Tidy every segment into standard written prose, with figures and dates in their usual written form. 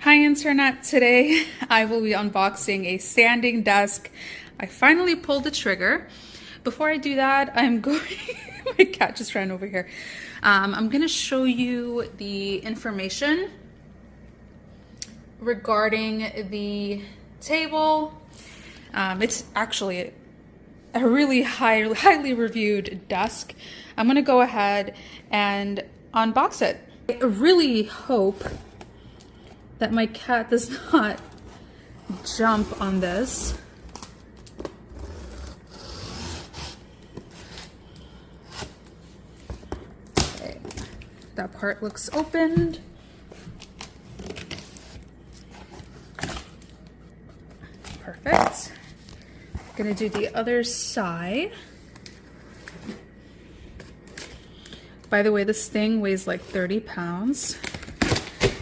Hi Internet, today I will be unboxing a standing desk. I finally pulled the trigger. Before I do that, I'm going, my cat just ran over here. I'm gonna show you the information regarding the table. It's actually a really highly reviewed desk. I'm gonna go ahead and unbox it. I really hope that my cat does not jump on this. Okay. That part looks opened. Perfect. Gonna do the other side. By the way, this thing weighs like 30 pounds.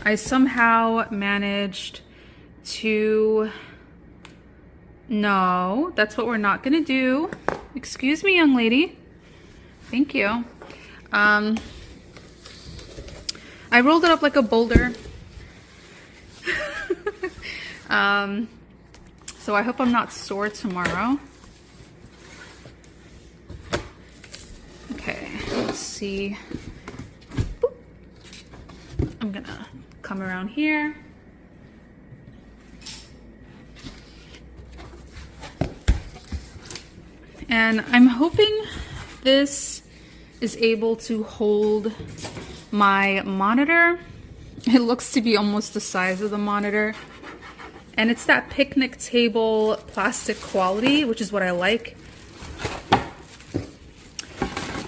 I somehow managed to... No, that's what we're not gonna do. Excuse me, young lady. Thank you. I rolled it up like a boulder. So I hope I'm not sore tomorrow. Okay, let's see. Boop. I'm gonna come around here. And I'm hoping this is able to hold my monitor. It looks to be almost the size of the monitor. And it's that picnic table plastic quality, which is what I like.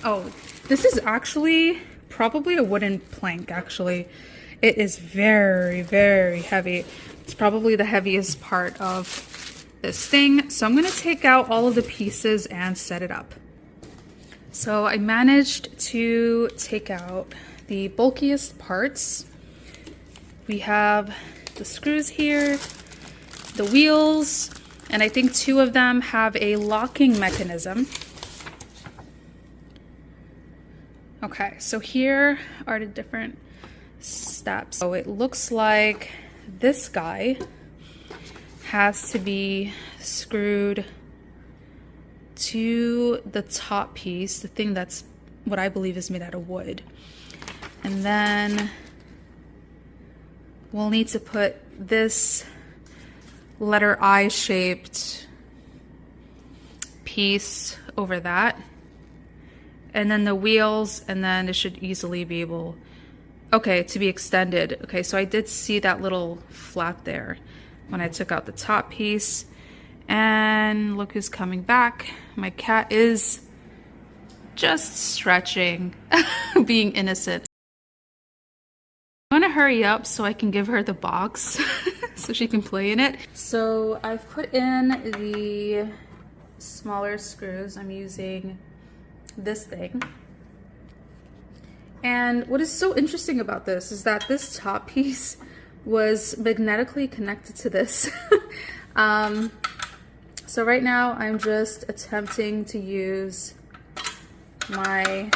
Oh, this is actually probably a wooden plank, actually. It is very, very heavy. It's probably the heaviest part of this thing. So I'm gonna take out all of the pieces and set it up. So I managed to take out the bulkiest parts. We have the screws here, the wheels, and I think 2 of them have a locking mechanism. Okay, so here are the different steps. So it looks like this guy has to be screwed to the top piece, the thing that's what I believe is made out of wood. And then we'll need to put this letter I shaped piece over that. And then the wheels, and then it should easily be able, okay, to be extended. Okay, so I did see that little flap there when I took out the top piece. And look who's coming back. My cat is just stretching, being innocent. I want to hurry up so I can give her the box so she can play in it. So I've put in the smaller screws. I'm using this thing. And what is so interesting about this is that this top piece was magnetically connected to this. So right now I'm just attempting to use my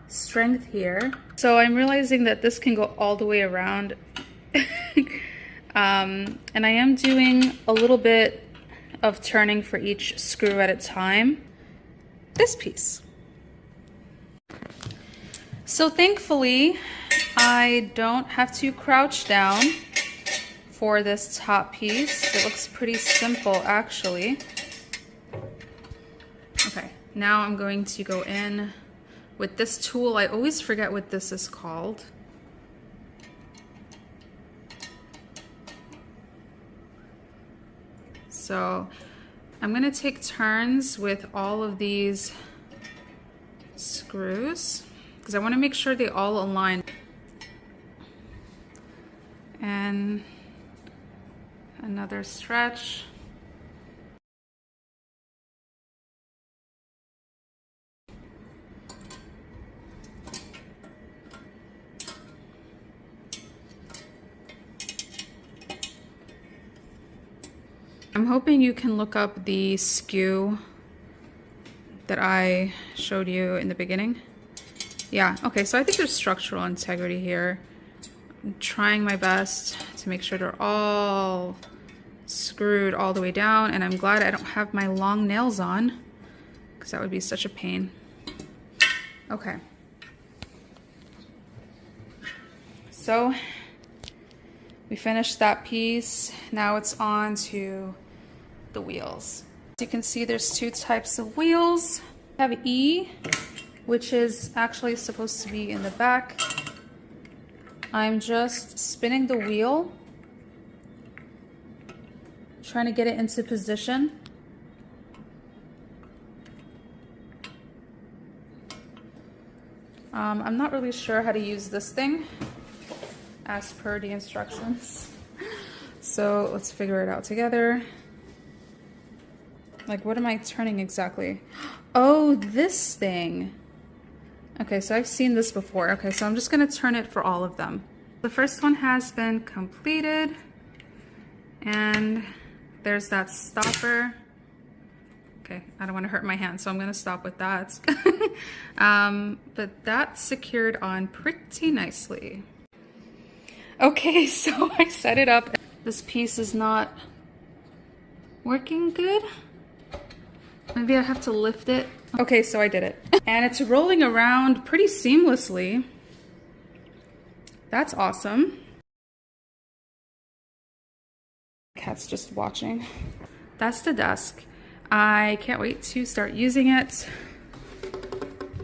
strength here. So I'm realizing that this can go all the way around. And I am doing a little bit of turning for each screw at a time. This piece. So thankfully, I don't have to crouch down for this top piece. It looks pretty simple, actually. Okay, now I'm going to go in with this tool. I always forget what this is called. So I'm gonna take turns with all of these screws because I want to make sure they all align. And another stretch. I'm hoping you can look up the skew that I showed you in the beginning. Yeah, okay, so I think there's structural integrity here. I'm trying my best to make sure they're all screwed all the way down, and I'm glad I don't have my long nails on because that would be such a pain. Okay. So we finished that piece. Now it's on to the wheels. As you can see, there's two types of wheels. We have E, which is actually supposed to be in the back. I'm just spinning the wheel, trying to get it into position. I'm not really sure how to use this thing as per the instructions. So let's figure it out together. Like, what am I turning exactly? Oh, this thing. Okay, so I've seen this before. Okay, so I'm just gonna turn it for all of them. The first one has been completed, and there's that stopper. Okay, I don't want to hurt my hand, so I'm gonna stop with that. But that's secured on pretty nicely. Okay, so I set it up. This piece is not working good. Maybe I have to lift it. Okay, so I did it. And it's rolling around pretty seamlessly. That's awesome. Cat's just watching. That's the desk. I can't wait to start using it.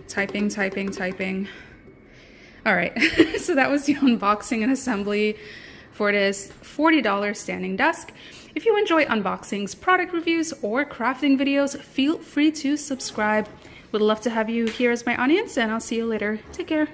Typing, typing, typing. All right, so that was the unboxing and assembly for this $40 standing desk. If you enjoy unboxings, product reviews, or crafting videos, feel free to subscribe. Would love to have you here as my audience, and I'll see you later. Take care.